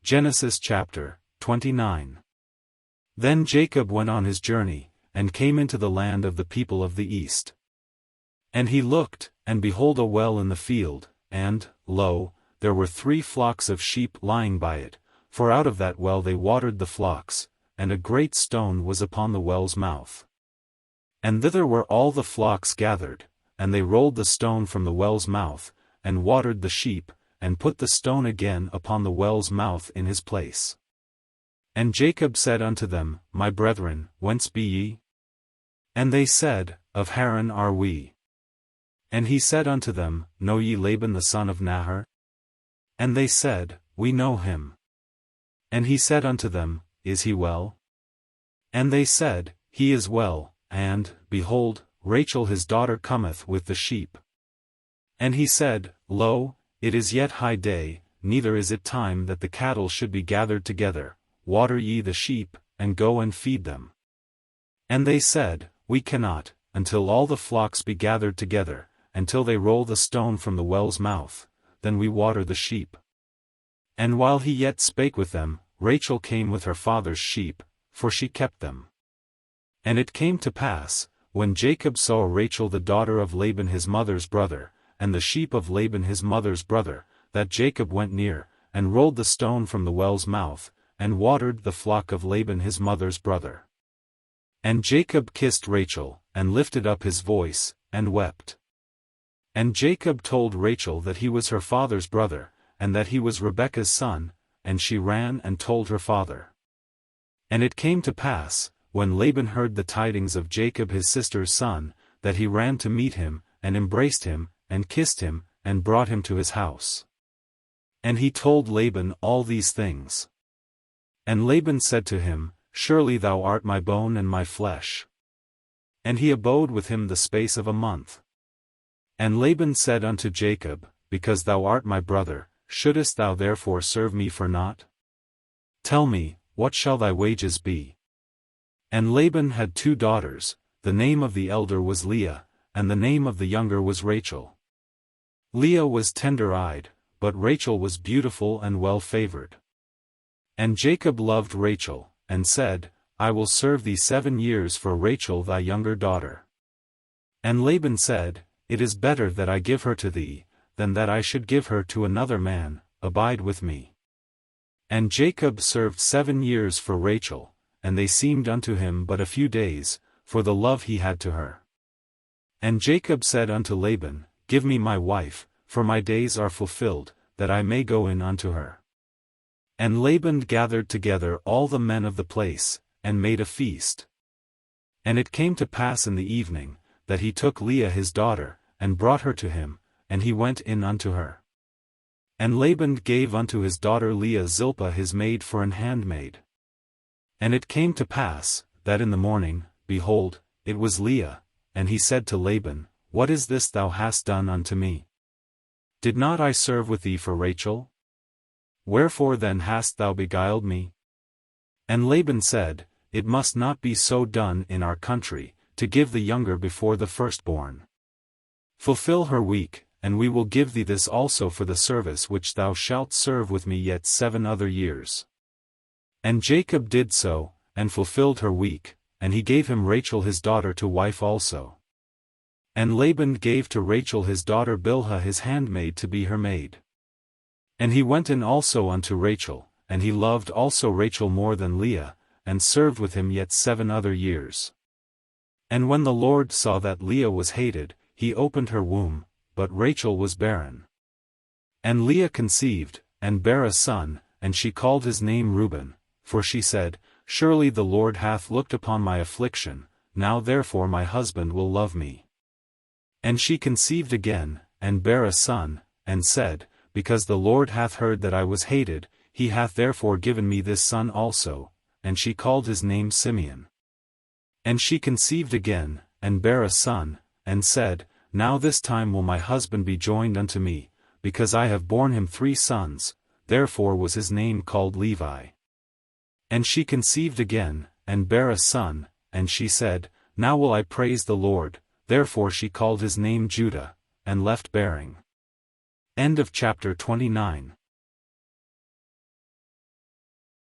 Genesis chapter 29. Then Jacob went on his journey, and came into the land of the people of the east. And he looked, and behold a well in the field, and, lo, there were 3 flocks of sheep lying by it, for out of that well they watered the flocks, and a great stone was upon the well's mouth. And thither were all the flocks gathered, and they rolled the stone from the well's mouth, and watered the sheep, and put the stone again upon the well's mouth in his place. And Jacob said unto them, My brethren, whence be ye? And they said, Of Haran are we. And he said unto them, Know ye Laban the son of Nahor? And they said, We know him. And he said unto them, Is he well? And they said, He is well, and, behold, Rachel his daughter cometh with the sheep. And he said, Lo, it is yet high day, neither is it time that the cattle should be gathered together. Water ye the sheep, and go and feed them. And they said, We cannot, until all the flocks be gathered together, until they roll the stone from the well's mouth, then we water the sheep. And while he yet spake with them, Rachel came with her father's sheep, for she kept them. And it came to pass, when Jacob saw Rachel the daughter of Laban his mother's brother, and the sheep of Laban his mother's brother, that Jacob went near, and rolled the stone from the well's mouth, and watered the flock of Laban his mother's brother. And Jacob kissed Rachel, and lifted up his voice, and wept. And Jacob told Rachel that he was her father's brother, and that he was Rebekah's son, and she ran and told her father. And it came to pass, when Laban heard the tidings of Jacob his sister's son, that he ran to meet him, and embraced him, and kissed him, and brought him to his house. And he told Laban all these things. And Laban said to him, Surely thou art my bone and my flesh. And he abode with him the space of a month. And Laban said unto Jacob, Because thou art my brother, shouldest thou therefore serve me for naught? Tell me, what shall thy wages be? And Laban had 2 daughters, the name of the elder was Leah, and the name of the younger was Rachel. Leah was tender-eyed, but Rachel was beautiful and well-favored. And Jacob loved Rachel, and said, I will serve thee 7 years for Rachel thy younger daughter. And Laban said, It is better that I give her to thee, than that I should give her to another man. Abide with me. And Jacob served 7 years for Rachel, and they seemed unto him but a few days, for the love he had to her. And Jacob said unto Laban, Give me my wife, for my days are fulfilled, that I may go in unto her. And Laban gathered together all the men of the place, and made a feast. And it came to pass in the evening, that he took Leah his daughter, and brought her to him, and he went in unto her. And Laban gave unto his daughter Leah Zilpah his maid for an handmaid. And it came to pass, that in the morning, behold, it was Leah, and he said to Laban, What is this thou hast done unto me? Did not I serve with thee for Rachel? Wherefore then hast thou beguiled me? And Laban said, It must not be so done in our country, to give the younger before the firstborn. Fulfill her week, and we will give thee this also for the service which thou shalt serve with me yet 7 other years. And Jacob did so, and fulfilled her week, and he gave him Rachel his daughter to wife also. And Laban gave to Rachel his daughter Bilhah his handmaid to be her maid. And he went in also unto Rachel, and he loved also Rachel more than Leah, and served with him yet 7 other years. And when the Lord saw that Leah was hated, he opened her womb, but Rachel was barren. And Leah conceived, and bare a son, and she called his name Reuben, for she said, Surely the Lord hath looked upon my affliction, now therefore my husband will love me. And she conceived again, and bare a son, and said, Because the Lord hath heard that I was hated, he hath therefore given me this son also, and she called his name Simeon. And she conceived again, and bare a son, and said, Now this time will my husband be joined unto me, because I have borne him 3 sons, therefore was his name called Levi. And she conceived again, and bare a son, and she said, Now will I praise the Lord, therefore she called his name Judah, and left bearing. End of chapter 29.